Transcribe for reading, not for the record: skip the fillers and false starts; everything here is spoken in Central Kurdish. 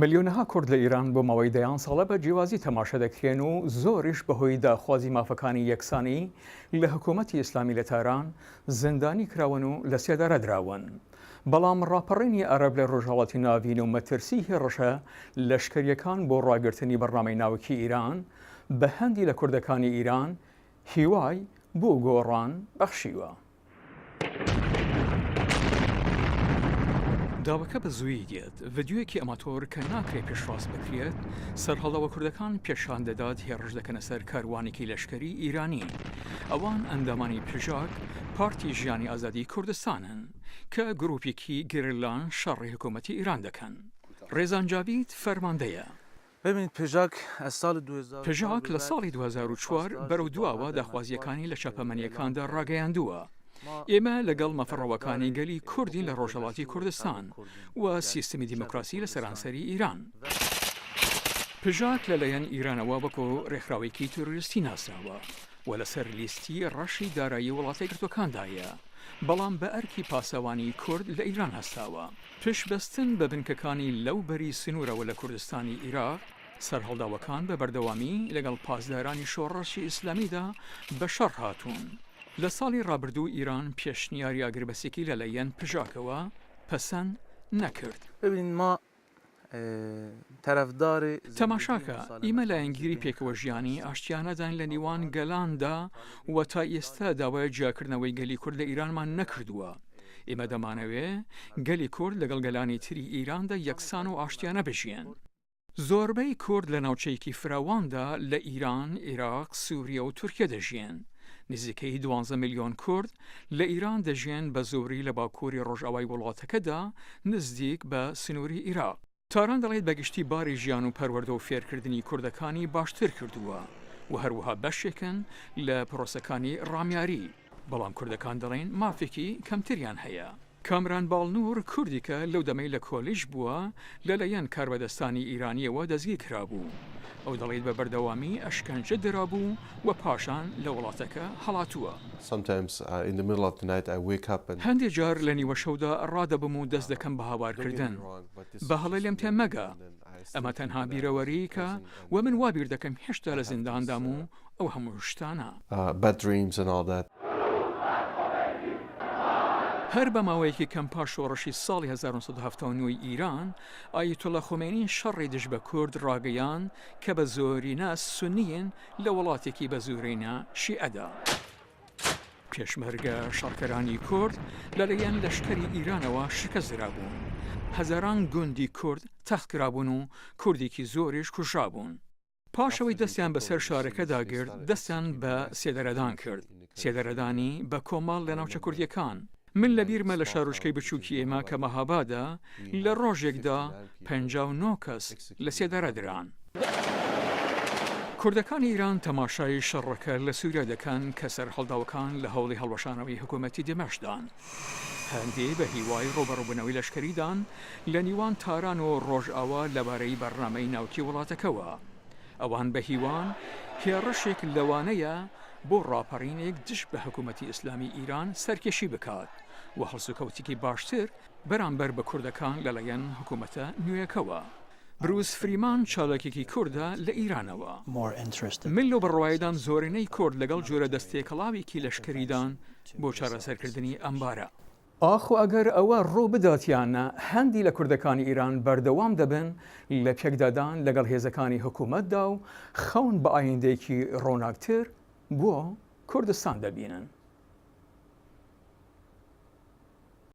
ملیۆنەها کورد لە ئیران بۆ ماوەی دەیان ساڵە بە جیاوازی تەماشا دەکرێن و زۆریش بەهۆی داخوازی مافەکانی یەکسانی لە حکوومەتی ئیسلامی لە تاران زندانی کراون و لە سێدارە دراون. بەڵام ڕاپەڕینی عەرەب لە ڕۆژهەڵاتی ناوین و مەترسی هێڕشە لەشکریەکان بۆ ڕاگررتنی بەڕنامەی ناوکی ئیران بە هەندی لە کوردەکانی ئیران هیوای بۆ گۆڕان بەخشیوە. داوەکە بە زووی دێت ڤیدیۆیەکی ئەماتۆر کە ناکرێت پێشڕاست بکرێت سەرهەڵەوە کوردەکان پێشان دەدات هێڕش دەکەنە سەر کاروانێکی لەشکری ئیرانی. ئەوان ئەندامانی پژاک پارتی ژیانی ئازادی کوردستانن کە گروپێکی گرلان شەڕی حکوومەتی ئیران دەکەن. ڕێزان جاوید فەرماندەیە. پژاک لە ساڵی 2004 بەرەو دواوە داخوازیەکانی لە چاپەمەنیەکاندا ڕاگەیاندووە. ئێمە لەگەڵ مەفڕەوەکانی گەلی کوردین لە ڕۆژهەڵاتی کوردستان و سیستمی دیموکراسی لە سەرانسەری ئیران. پژاک لەلایەن ئیرانەوە وەکو ڕێکخراوێکی تۆریستی ناسراوە و لەسەر لیستی ڕەشی دارایی وڵاتە یەکگرتووەکاندایە، بەڵام بە ئەرکی پاسەوانی کورد لە ئیران هەستاوە. پشبەستن بە بنکەکانی لەو بەری سنوورەوە لە کوردستانی عێراق، سەرهەڵداوەکان بە بەردەوامی لەگەڵ پاسدارانی شۆڕەشی ئیسلامیدا بە شەڕ هاتوون. لە ساڵی ڕابردوو ئیران پێشنیاری ئاگربەسێکی لەلایەن پژاکەوە پەسەند نەکرد. تەماشاکە ئیمە لایەنگیری پێکەوە ژیانی ئاشتیانەدان لە نیوان گەلاندا و تا ئێستا داوای جیاکردنەوەی گەلی کورد لە ئیرانمان نەکردووە. ئێمە دەمانەوێ گەلی کورد لەگەڵ گەلانی تری ئیراندا یەکسان و ئاشتیانە بژێن. زۆربەی کورد لە ناوچەیەکی فراواندا لە ئیران، عێراق، سووریا و تورکیا دەژێن. نزیکەی 12 میلیۆن کورد لە ئیران دەژێن بە زۆری لە باکووری ڕۆژئاوای وڵاتەکەدا نزدیک بە سنووری عێراق. تاران دەڵێت بەگشتی باری ژیان و پەروەردە و فێرکردنی کوردەکانی باشتر کردووە و هەروەها بەشێکن لە پرۆسەکانی ڕامیاری، بەڵام کوردەکان دەڵێن مافێکی کەمتریان هەیە. کامران باڵنور کوردیکە لەو دەمەی لە کۆلیژ بووە لەلایەن کاربەدەستانی ئیرانیەوە دەستگیر کرابوو. ئەو دەڵێت بە بەردەوامی ئەشکەنجە درابوو و پاشان لە وڵاتەکە هەڵاتووە. هەندێک جار لە نیوە شەودا ڕادەبم و دەست دەکەم بە هاوارکردن. بە هەڵە لێم تێ مەگە. ئەمە تەنها بیرەوەریکە و من وا بیر دەکەم هێشتا لە زینداندام و ئەو هەموو شتانە. هەر بە ماوەیەکی کەم پاش شۆڕشی ساڵی 1979 ئیران، ئایەتۆڵا خۆمێنی شەڕی دژ بە کورد ڕاگەیان کە بە زۆرینە سونیین لە وڵاتێکی بە زۆرینە شیعەدا. پێشمەرگە شەڕکەرانی کورد لەلایەن لەشکەری ئیرانەوە شکەست درابوون. هەزاران گوندی کورد تەختکرابوون و کوردێکی زۆریش کوژرابوون. پاشەوەی دەستیان بەسەر شارەکەدا گرت، دەستیان بە سێدەرەدان کرد. سێدەرەدانی بە کۆمەڵ لە ناوچە کوردیەکان. من لەبیرمە لە شارۆچکەی بچووکی ئێمە کە مەهابادا لە ڕۆژێکدا 59 کەس لە سێدەرە دران. کوردەکانی ئیران تەماشای شەڕەکە لە سووریا دەکەن کە سەرهەڵداوەکان لە هەوڵی هەڵوەشانەوەی حکوومەتی دمەشقدان. هەندێ بە هیوای ڕۆبەڕووبوونەوەی لەشکریدان لە نیوان تاران و ڕۆژئاوا لەبارەی بەرنامەی ناوکی وڵاتەکەوە. ئەوان بە هیوان هێڕشێک لەوانەیە بۆ ڕاپەڕینێک دژ بە حکوومەتی ئیسلامی ئیران سەرکێشی بکات و هەڵسوکەوتێکی باشتر بەرامبەر بە کوردەکان لەلایەن حکوومەتە نوێیەکەوە. بروس فریمان چالاکێکی کووردە لە ئیرانەوە. من لەو بەڕوایدان زۆرینەی کورد لەگەڵ جۆرە دەستێکەڵاوێکی لەشکریدان بۆ چارەسەرکردنی ئەمبارە. ئاخ و ئەگەر ئەوە ڕوو بداتیانە هەندی لە کوردەکانی ئیران بەردەوام دەبن لە پێکدادان لەگەڵ هێزەکانی حکوومەتدا و خەون بە ئایندەیەکی ڕۆناکتر بۆ کوردستان دەبینن.